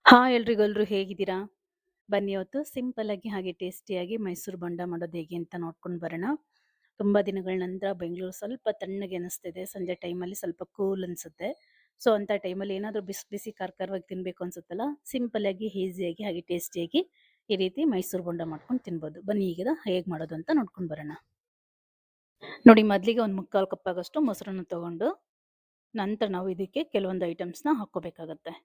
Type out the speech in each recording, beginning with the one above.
Hi ಎಲ್ರಿಗೆಲ್ರು ಹೇಗಿದ್ದೀರಾ? ಬನ್ನಿ ಇವತ್ತು ಸಿಂಪಲ್ ಆಗಿ ಹಾಗೆ ಟೇಸ್ಟಿಯಾಗಿ ಮೈಸೂರು ಬೋಂಡ ಮಾಡೋದು ಹೇಗೆ ಅಂತ ನೋಡ್ಕೊಂಡು ಬರೋಣ. ತುಂಬಾ ದಿನಗಳ ನಂತರ ಬೆಂಗಳೂರು ಸ್ವಲ್ಪ ತಣ್ಣಗೆ ಅನಿಸ್ತಿದೆ. ಸಂಜೆ ಟೈಮಲ್ಲಿ ಸ್ವಲ್ಪ ಕೂಲ್ ಅನ್ಸುತ್ತೆ. ಸೊ ಅಂತ ಟೈಮಲ್ಲಿ ಏನಾದರೂ ಬಿಸಿ ಬಿಸಿ ಖಾರವಾಗಿ ತಿನ್ಬೇಕು ಅನ್ಸುತ್ತಲ್ಲ, ಸಿಂಪಲ್ ಆಗಿ ಈಸಿಯಾಗಿ ಹಾಗೆ ಟೇಸ್ಟಿಯಾಗಿ ಈ ರೀತಿ ಮೈಸೂರು ಬೋಂಡ ಮಾಡ್ಕೊಂಡು ತಿನ್ಬೋದು. ಬನ್ನಿ ಈಗ ಹೇಗೆ ಮಾಡೋದು ಅಂತ ನೋಡ್ಕೊಂಡು ಬರೋಣ. ನೋಡಿ, ಮೊದಲಿಗೆ ಒಂದು ಮುಕ್ಕಾಲು ಕಪ್ ಆಗಷ್ಟು ಮೊಸರನ್ನ ತಗೊಂಡು ನಂತರ ನಾವು ಇದಕ್ಕೆ ಕೆಲವೊಂದು ಐಟಮ್ಸ್ನ ಹಾಕೋಬೇಕಾಗತ್ತೆ.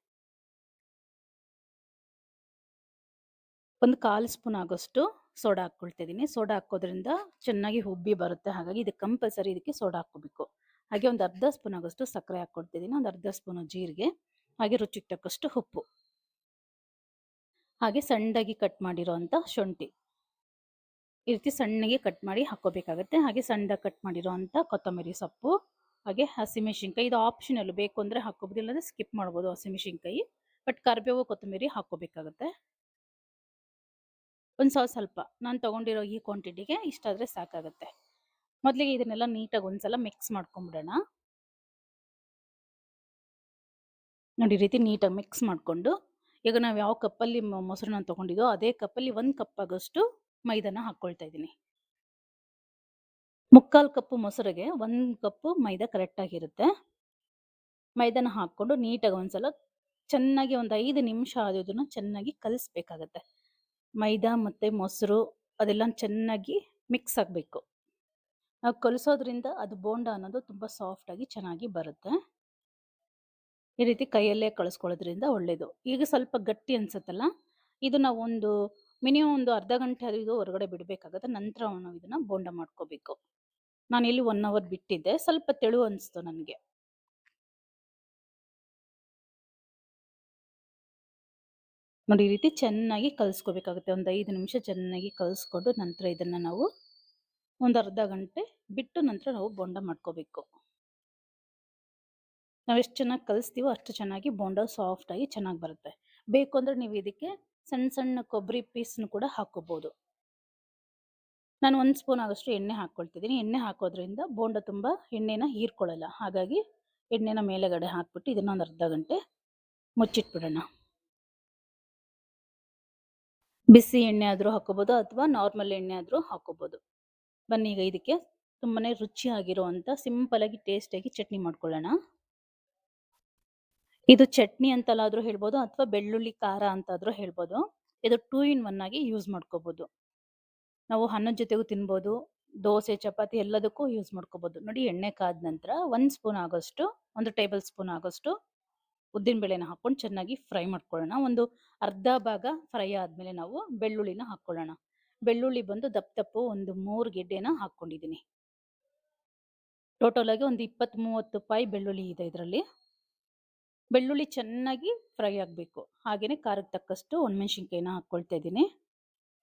ಒಂದು 1/4 ಸ್ಪೂನ್ ಆಗೋಷ್ಟು ಸೋಡಾ ಹಾಕ್ಕೊಳ್ತಿದ್ದೀನಿ. ಸೋಡಾ ಹಾಕೋದ್ರಿಂದ ಚೆನ್ನಾಗಿ ಉಬ್ಬಿ ಬರುತ್ತೆ. ಹಾಗಾಗಿ ಇದಕ್ಕೆ ಕಂಪಲ್ಸರಿ ಇದಕ್ಕೆ ಸೋಡಾ ಹಾಕ್ಕೋಬೇಕು. ಹಾಗೆ ಒಂದು ಅರ್ಧ ಸ್ಪೂನ್ ಆಗೋಷ್ಟು ಸಕ್ಕರೆ ಹಾಕ್ಕೊಳ್ತಿದ್ದೀನಿ. ಒಂದು ಅರ್ಧ ಸ್ಪೂನು ಜೀರಿಗೆ, ಹಾಗೆ ರುಚಿಗೆ ತಕ್ಕಷ್ಟು ಉಪ್ಪು, ಹಾಗೆ ಸಣ್ಣದಾಗಿ ಕಟ್ ಮಾಡಿರೋಂಥ ಶುಂಠಿ ಈ ರೀತಿ ಸಣ್ಣಗೆ ಕಟ್ ಮಾಡಿ ಹಾಕ್ಕೋಬೇಕಾಗತ್ತೆ. ಹಾಗೆ ಸಣ್ಣದಾಗಿ ಕಟ್ ಮಾಡಿರೋಂಥ ಕೊತ್ತಂಬರಿ ಸೊಪ್ಪು, ಹಾಗೆ ಹಸಿಮೆಣಸಿನ್ಕಾಯಿ. ಇದು ಆಪ್ಷನಲ್, ಬೇಕು ಅಂದರೆ ಹಾಕ್ಕೋಬೋದು, ಇಲ್ಲಾಂದರೆ ಸ್ಕಿಪ್ ಮಾಡ್ಬೋದು ಹಸಿಮೆಣಸಿನ್ಕಾಯಿ. ಬಟ್ ಕರಿಬೇವು ಕೊತ್ತಂಬರಿ ಹಾಕ್ಕೋಬೇಕಾಗತ್ತೆ. ಒಂದು ಸ್ವಲ್ಪ ನಾನು ತೊಗೊಂಡಿರೋ ಈ ಕ್ವಾಂಟಿಟಿಗೆ ಇಷ್ಟಾದರೆ ಸಾಕಾಗುತ್ತೆ. ಮೊದಲಿಗೆ ಇದನ್ನೆಲ್ಲ ನೀಟಾಗಿ ಒಂದ್ಸಲ ಮಿಕ್ಸ್ ಮಾಡ್ಕೊಂಬಿಡೋಣ. ನೋಡಿ, ಈ ರೀತಿ ನೀಟಾಗಿ ಮಿಕ್ಸ್ ಮಾಡಿಕೊಂಡು ಈಗ ನಾವು ಯಾವ ಕಪ್ಪಲ್ಲಿ ಮೊಸರನ್ನ ತೊಗೊಂಡಿದ್ದೋ ಅದೇ ಕಪ್ಪಲ್ಲಿ 1 ಕಪ್ ಆಗೋಷ್ಟು ಮೈದಾನ ಹಾಕ್ಕೊಳ್ತಾ ಇದ್ದೀನಿ. ಮುಕ್ಕಾಲು ಕಪ್ಪು ಮೊಸರಿಗೆ 1 ಕಪ್ಪು ಮೈದಾ ಕರೆಕ್ಟಾಗಿರುತ್ತೆ. ಮೈದಾನ ಹಾಕ್ಕೊಂಡು ನೀಟಾಗಿ ಒಂದ್ಸಲ ಚೆನ್ನಾಗಿ ಒಂದು 5 ನಿಮಿಷ ಅದನ್ನು ಚೆನ್ನಾಗಿ ಕಲಿಸ್ಬೇಕಾಗತ್ತೆ. ಮೈದಾ ಮತ್ತು ಮೊಸರು ಅದೆಲ್ಲ ಚೆನ್ನಾಗಿ ಮಿಕ್ಸ್ ಆಗಬೇಕು. ನಾವು ಕಲಿಸೋದ್ರಿಂದ ಅದು ಬೋಂಡ ಅನ್ನೋದು ತುಂಬ ಸಾಫ್ಟಾಗಿ ಚೆನ್ನಾಗಿ ಬರುತ್ತೆ. ಈ ರೀತಿ ಕೈಯಲ್ಲೇ ಕಳಿಸ್ಕೊಳ್ಳೋದ್ರಿಂದ ಒಳ್ಳೆಯದು. ಈಗ ಸ್ವಲ್ಪ ಗಟ್ಟಿ ಅನ್ಸುತ್ತಲ್ಲ, ಇದು ನಾವು ಮಿನಿಮಮ್ ಒಂದು ಅರ್ಧ ಗಂಟೆ ಅದು ಇದು ಹೊರಗಡೆ ಬಿಡಬೇಕಾಗತ್ತೆ. ನಂತರ ನಾವು ಇದನ್ನು ಬೋಂಡ ಮಾಡ್ಕೋಬೇಕು. ನಾನಿಲ್ಲಿ 1 ಅವರ್ ಬಿಟ್ಟಿದ್ದೆ, ಸ್ವಲ್ಪ ತೆಳು ಅನಿಸ್ತು ನನಗೆ. ನೋಡಿ, ಈ ರೀತಿ ಚೆನ್ನಾಗಿ ಕಲಿಸ್ಕೋಬೇಕಾಗುತ್ತೆ. ಒಂದು 5 ನಿಮಿಷ ಚೆನ್ನಾಗಿ ಕಲಿಸ್ಕೊಂಡು ನಂತರ ಇದನ್ನು ನಾವು ಒಂದು ಅರ್ಧ ಗಂಟೆ ಬಿಟ್ಟು ನಂತರ ನಾವು ಬೋಂಡ ಮಾಡ್ಕೋಬೇಕು. ನಾವು ಎಷ್ಟು ಚೆನ್ನಾಗಿ ಕಲಿಸ್ತೀವೋ ಅಷ್ಟು ಚೆನ್ನಾಗಿ ಬೋಂಡ ಸಾಫ್ಟಾಗಿ ಚೆನ್ನಾಗಿ ಬರುತ್ತೆ. ಬೇಕು ಅಂದರೆ ನೀವು ಇದಕ್ಕೆ ಸಣ್ಣ ಸಣ್ಣ ಕೊಬ್ಬರಿ ಪೀಸ್ನು ಕೂಡ ಹಾಕ್ಕೋಬೋದು. ನಾನು 1 ಸ್ಪೂನ್ ಆಗೋಷ್ಟು ಎಣ್ಣೆ ಹಾಕ್ಕೊಳ್ತಿದ್ದೀನಿ. ಎಣ್ಣೆ ಹಾಕೋದ್ರಿಂದ ಬೋಂಡ ತುಂಬ ಎಣ್ಣೆನ ಹೀರ್ಕೊಳ್ಳಲ್ಲ. ಹಾಗಾಗಿ ಎಣ್ಣೆನ ಮೇಲೆಗಡೆ ಹಾಕ್ಬಿಟ್ಟು ಇದನ್ನು ಒಂದು ಅರ್ಧ ಗಂಟೆ ಮುಚ್ಚಿಟ್ಬಿಡೋಣ. ಬಿಸಿ ಎಣ್ಣೆ ಆದರೂ ಹಾಕ್ಕೋಬೋದು ಅಥವಾ ನಾರ್ಮಲ್ ಎಣ್ಣೆ ಆದರೂ ಹಾಕ್ಕೋಬೋದು. ಬನ್ನಿ ಈಗ ಇದಕ್ಕೆ ತುಂಬಾ ರುಚಿಯಾಗಿರುವಂಥ ಸಿಂಪಲಾಗಿ ಟೇಸ್ಟಿಯಾಗಿ ಚಟ್ನಿ ಮಾಡ್ಕೊಳ್ಳೋಣ. ಇದು ಚಟ್ನಿ ಅಂತಲಾದರೂ ಹೇಳ್ಬೋದು ಅಥವಾ ಬೆಳ್ಳುಳ್ಳಿ ಖಾರ ಅಂತಾದರೂ ಹೇಳ್ಬೋದು. ಇದು 2 in 1 ಆಗಿ ಯೂಸ್ ಮಾಡ್ಕೋಬೋದು. ನಾವು ಅನ್ನದ ಜೊತೆಗೂ ತಿನ್ಬೋದು, ದೋಸೆ ಚಪಾತಿ ಎಲ್ಲದಕ್ಕೂ ಯೂಸ್ ಮಾಡ್ಕೋಬೋದು. ನೋಡಿ, ಎಣ್ಣೆ ಕಾದ ನಂತರ 1 ಟೇಬಲ್ ಸ್ಪೂನ್ ಆಗೋಷ್ಟು ಉದ್ದಿನಬೇಳೆನ ಹಾಕ್ಕೊಂಡು ಚೆನ್ನಾಗಿ ಫ್ರೈ ಮಾಡ್ಕೊಳ್ಳೋಣ. ಒಂದು ಅರ್ಧ ಭಾಗ ಫ್ರೈ ಆದಮೇಲೆ ನಾವು ಬೆಳ್ಳುಳ್ಳಿನ ಹಾಕ್ಕೊಳ್ಳೋಣ. ಬೆಳ್ಳುಳ್ಳಿ ಬಂದು ದಪ್ಪ ದಪ್ಪು ಒಂದು 3 ಗೆಡ್ಡೆನ ಹಾಕ್ಕೊಂಡಿದ್ದೀನಿ. ಟೋಟಲ್ ಆಗಿ ಒಂದು 20-30 ಪಾಯಿ ಬೆಳ್ಳುಳ್ಳಿ ಇದೆ ಇದರಲ್ಲಿ. ಬೆಳ್ಳುಳ್ಳಿ ಚೆನ್ನಾಗಿ ಫ್ರೈ ಆಗಬೇಕು. ಹಾಗೆಯೇ ಖಾರಕ್ಕೆ ತಕ್ಕಷ್ಟು ಒಣಮೆಣಸಿನ್ಕಾಯಿನ ಹಾಕ್ಕೊಳ್ತಾ ಇದ್ದೀನಿ.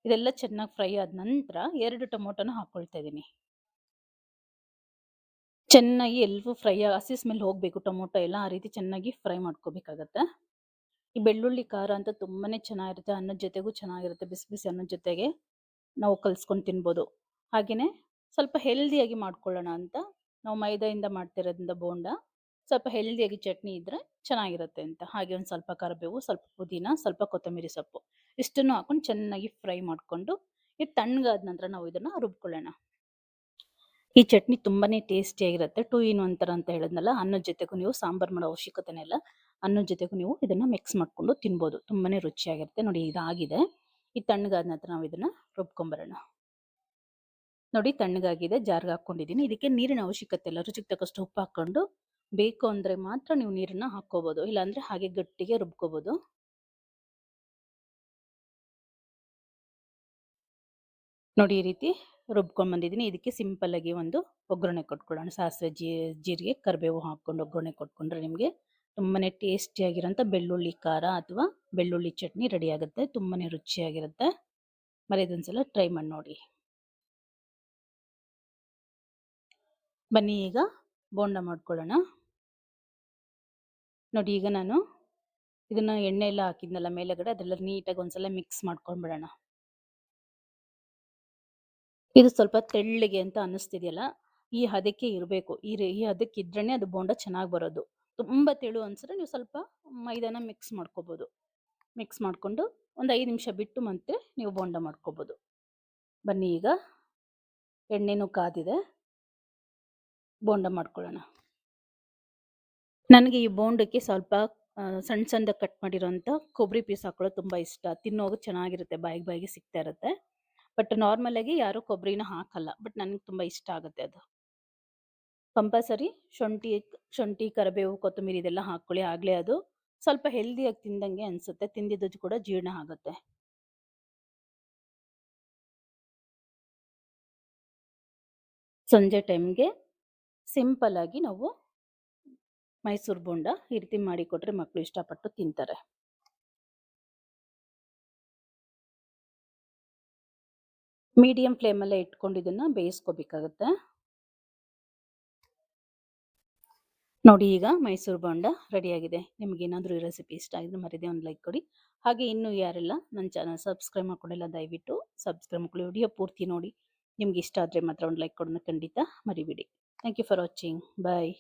ಇದೆಲ್ಲ ಚೆನ್ನಾಗಿ ಫ್ರೈ ಆದ ನಂತರ 2 ಟೊಮೊಟೊನ ಹಾಕ್ಕೊಳ್ತಾ ಇದ್ದೀನಿ. ಚೆನ್ನಾಗಿ ಎಲ್ಲವೂ ಫ್ರೈ ಹಸಿ ಸ್ಮೆಲ್ ಹೋಗಬೇಕು, ಟೊಮೊಟೊ ಎಲ್ಲ ಆ ರೀತಿ ಚೆನ್ನಾಗಿ ಫ್ರೈ ಮಾಡ್ಕೋಬೇಕಾಗತ್ತೆ. ಈ ಬೆಳ್ಳುಳ್ಳಿ ಖಾರ ಅಂತ ತುಂಬಾ ಚೆನ್ನಾಗಿರುತ್ತೆ. ಅನ್ನದ ಜೊತೆಗೂ ಚೆನ್ನಾಗಿರುತ್ತೆ. ಬಿಸಿ ಬಿಸಿ ಅನ್ನದ ಜೊತೆಗೆ ನಾವು ಕಲಿಸ್ಕೊಂಡು ತಿನ್ಬೋದು. ಹಾಗೆಯೇ ಸ್ವಲ್ಪ ಹೆಲ್ದಿಯಾಗಿ ಮಾಡ್ಕೊಳ್ಳೋಣ ಅಂತ ನಾವು ಮೈದಾಯಿಂದ ಮಾಡ್ತಿರೋದ್ರಿಂದ ಬೋಂಡ ಸ್ವಲ್ಪ ಹೆಲ್ದಿಯಾಗಿ ಚಟ್ನಿ ಇದ್ದರೆ ಚೆನ್ನಾಗಿರುತ್ತೆ ಅಂತ. ಹಾಗೆ ಒಂದು ಸ್ವಲ್ಪ ಕರಿಬೇವು, ಸ್ವಲ್ಪ ಪುದೀನ, ಸ್ವಲ್ಪ ಕೊತ್ತಂಬರಿ ಸೊಪ್ಪು ಇಷ್ಟನ್ನು ಹಾಕೊಂಡು ಚೆನ್ನಾಗಿ ಫ್ರೈ ಮಾಡಿಕೊಂಡು ಇದು ತಣ್ಣಗಾದ ನಂತರ ನಾವು ಇದನ್ನು ರುಬ್ಕೊಳ್ಳೋಣ. ಈ ಚಟ್ನಿ ತುಂಬಾ ಟೇಸ್ಟಿಯಾಗಿರುತ್ತೆ. 2 in 1 ಥರ ಅಂತ ಹೇಳಿದ್ನಲ್ಲ, ಅನ್ನದ ಜೊತೆಗೂ ನೀವು ಸಾಂಬಾರು ಮಾಡೋ ಅವಶ್ಯಕತೆನೇ ಇಲ್ಲ. ಅನ್ನದ ಜೊತೆಗೂ ನೀವು ಇದನ್ನು ಮಿಕ್ಸ್ ಮಾಡಿಕೊಂಡು ತಿನ್ಬೋದು. ತುಂಬಾ ರುಚಿಯಾಗಿರುತ್ತೆ. ನೋಡಿ, ಇದಾಗಿದೆ. ಈ ತಣ್ಣಗಾದ ನಂತರ ನಾವು ಇದನ್ನು ರುಬ್ಕೊಂಬರೋಣ. ನೋಡಿ, ತಣ್ಣಗಾಗಿದೆ, ಜಾರ್ಗೆ ಹಾಕ್ಕೊಂಡಿದ್ದೀನಿ. ಇದಕ್ಕೆ ನೀರಿನ ಅವಶ್ಯಕತೆ ಇಲ್ಲ. ರುಚಿಗೆ ತಕ್ಕಷ್ಟು ಉಪ್ಪು ಹಾಕ್ಕೊಂಡು ಬೇಕು ಅಂದರೆ ಮಾತ್ರ ನೀವು ನೀರನ್ನು ಹಾಕ್ಕೋಬೋದು, ಇಲ್ಲಾಂದರೆ ಹಾಗೆ ಗಟ್ಟಿಗೆ ರುಬ್ಕೋಬೋದು. ನೋಡಿ, ಈ ರೀತಿ ರುಬ್ಕೊಂಡು ಬಂದಿದ್ದೀನಿ. ಇದಕ್ಕೆ ಸಿಂಪಲ್ಲಾಗಿ ಒಂದು ಒಗ್ಗರಣೆ ಕೊಟ್ಕೊಳ್ಳೋಣ. ಸಾಸಿವೆ, ಜೀರಿಗೆ, ಕರಿಬೇವು ಹಾಕ್ಕೊಂಡು ಒಗ್ಗರಣೆ ಕೊಟ್ಕೊಂಡ್ರೆ ನಿಮಗೆ ತುಂಬಾ ಟೇಸ್ಟಿಯಾಗಿರೋಂಥ ಬೆಳ್ಳುಳ್ಳಿ ಖಾರ ಅಥವಾ ಬೆಳ್ಳುಳ್ಳಿ ಚಟ್ನಿ ರೆಡಿ ಆಗುತ್ತೆ. ತುಂಬಾ ರುಚಿಯಾಗಿರುತ್ತೆ. మరి ಇದೊಂದ್ಸಲ ಟ್ರೈ ಮಾಡಿ ನೋಡಿ. ಬನ್ನಿ ಈಗ ಬೋಂಡ ಮಾಡ್ಕೊಳ್ಳೋಣ. ನೋಡಿ, ಈಗ ನಾನು ಇದನ್ನು ಎಣ್ಣೆ ಎಲ್ಲ ಹಾಕಿದ್ನಲ್ಲ ಮೇಲೆಗಡೆ, ಅದೆಲ್ಲ ನೀಟಾಗಿ ಒಂದ್ಸಲ ಮಿಕ್ಸ್ ಮಾಡ್ಕೊಂಡ್ಬಿಡೋಣ. ಇದು ಸ್ವಲ್ಪ ತೆಳ್ಳಗೆ ಅಂತ ಅನ್ನಿಸ್ತಿದೆಯಲ್ಲ, ಈ ಹದಕ್ಕೆ ಇರಬೇಕು. ಈ ಹದಕ್ಕೆ ಇದ್ರೇ ಅದು ಬೋಂಡ ಚೆನ್ನಾಗಿ ಬರೋದು. ತುಂಬ ತೆಳು ಅನ್ಸಿದ್ರೆ ನೀವು ಸ್ವಲ್ಪ ಮೈದಾನ ಮಿಕ್ಸ್ ಮಾಡ್ಕೋಬೋದು. ಮಿಕ್ಸ್ ಮಾಡಿಕೊಂಡು ಒಂದು 5 ನಿಮಿಷ ಬಿಟ್ಟು ಮತ್ತೆ ನೀವು ಬೋಂಡ ಮಾಡ್ಕೋಬೋದು. ಬನ್ನಿ ಈಗ ಎಣ್ಣೆನೂ ಕಾದಿದೆ, ಬೋಂಡ ಮಾಡ್ಕೊಳ್ಳೋಣ. ನನಗೆ ಈ ಬೋಂಡಕ್ಕೆ ಸ್ವಲ್ಪ ಸಣ್ಣ ಸಣ್ಣದಾಗಿ ಕಟ್ ಮಾಡಿರೋಂಥ ಕೊಬ್ಬರಿ ಪೀಸ್ ಹಾಕೊಳ್ಳೋದು ತುಂಬ ಇಷ್ಟ. ತಿನ್ನೋವಾಗ ಚೆನ್ನಾಗಿರುತ್ತೆ, ಬಾಯಿಗೆ ಸಿಗ್ತಾ ಇರುತ್ತೆ. ಬಟ್ ನಾರ್ಮಲಾಗಿ ಯಾರೂ ಕೊಬ್ಬರಿನ ಹಾಕಲ್ಲ. ಬಟ್ ನನಗೆ ತುಂಬ ಇಷ್ಟ ಆಗುತ್ತೆ ಅದು. ಕಂಪಲ್ಸರಿ ಶುಂಠಿ, ಕರಿಬೇವು, ಕೊತ್ತಂಬರಿ ಇದೆಲ್ಲ ಹಾಕ್ಕೊಳ್ಳಿ. ಆಗಲೇ ಅದು ಸ್ವಲ್ಪ ಹೆಲ್ದಿಯಾಗಿ ತಿಂದಂಗೆ ಅನಿಸುತ್ತೆ. ತಿಂದಿದ್ದು ಕೂಡ ಜೀರ್ಣ ಆಗುತ್ತೆ. ಸಂಜೆ ಟೈಮ್ಗೆ ಸಿಂಪಲ್ ಆಗಿ ನಾವು ಮೈಸೂರು ಬೋಂಡ ಈ ರೀತಿ ಮಾಡಿಕೊಟ್ರೆ ಮಕ್ಕಳು ಇಷ್ಟಪಟ್ಟು ತಿಂತಾರೆ. ಮೀಡಿಯಂ ಫ್ಲೇಮಲ್ಲೇ ಇಟ್ಕೊಂಡು ಇದನ್ನು ಬೇಯಿಸ್ಕೋಬೇಕಾಗತ್ತೆ. ನೋಡಿ ಈಗ ಮೈಸೂರು ಬೋಂಡ ರೆಡಿಯಾಗಿದೆ. ನಿಮಗೇನಾದರೂ ಈ ರೆಸಿಪಿ ಇಷ್ಟ ಆಗಿದ್ರೆ ಮರೀದೆ ಒಂದು ಲೈಕ್ ಕೊಡಿ. ಹಾಗೆ ಇನ್ನೂ ಯಾರೆಲ್ಲ ನನ್ನ ಚಾನಲ್ ಸಬ್ಸ್ಕ್ರೈಬ್ ಮಾಡ್ಕೊಂಡಿಲ್ಲ ದಯವಿಟ್ಟು ಸಬ್ಸ್ಕ್ರೈಬ್ ಮಾಡ್ಕೊಳ್ಳಿ. ವಿಡಿಯೋ ಪೂರ್ತಿ ನೋಡಿ. ನಿಮ್ಗೆ ಇಷ್ಟ ಆದರೆ ಮಾತ್ರ ಒಂದು ಲೈಕ್ ಕೊಡೋದನ್ನ ಖಂಡಿತ ಮರಿಬೇಡಿ. Thank you for watching. Bye.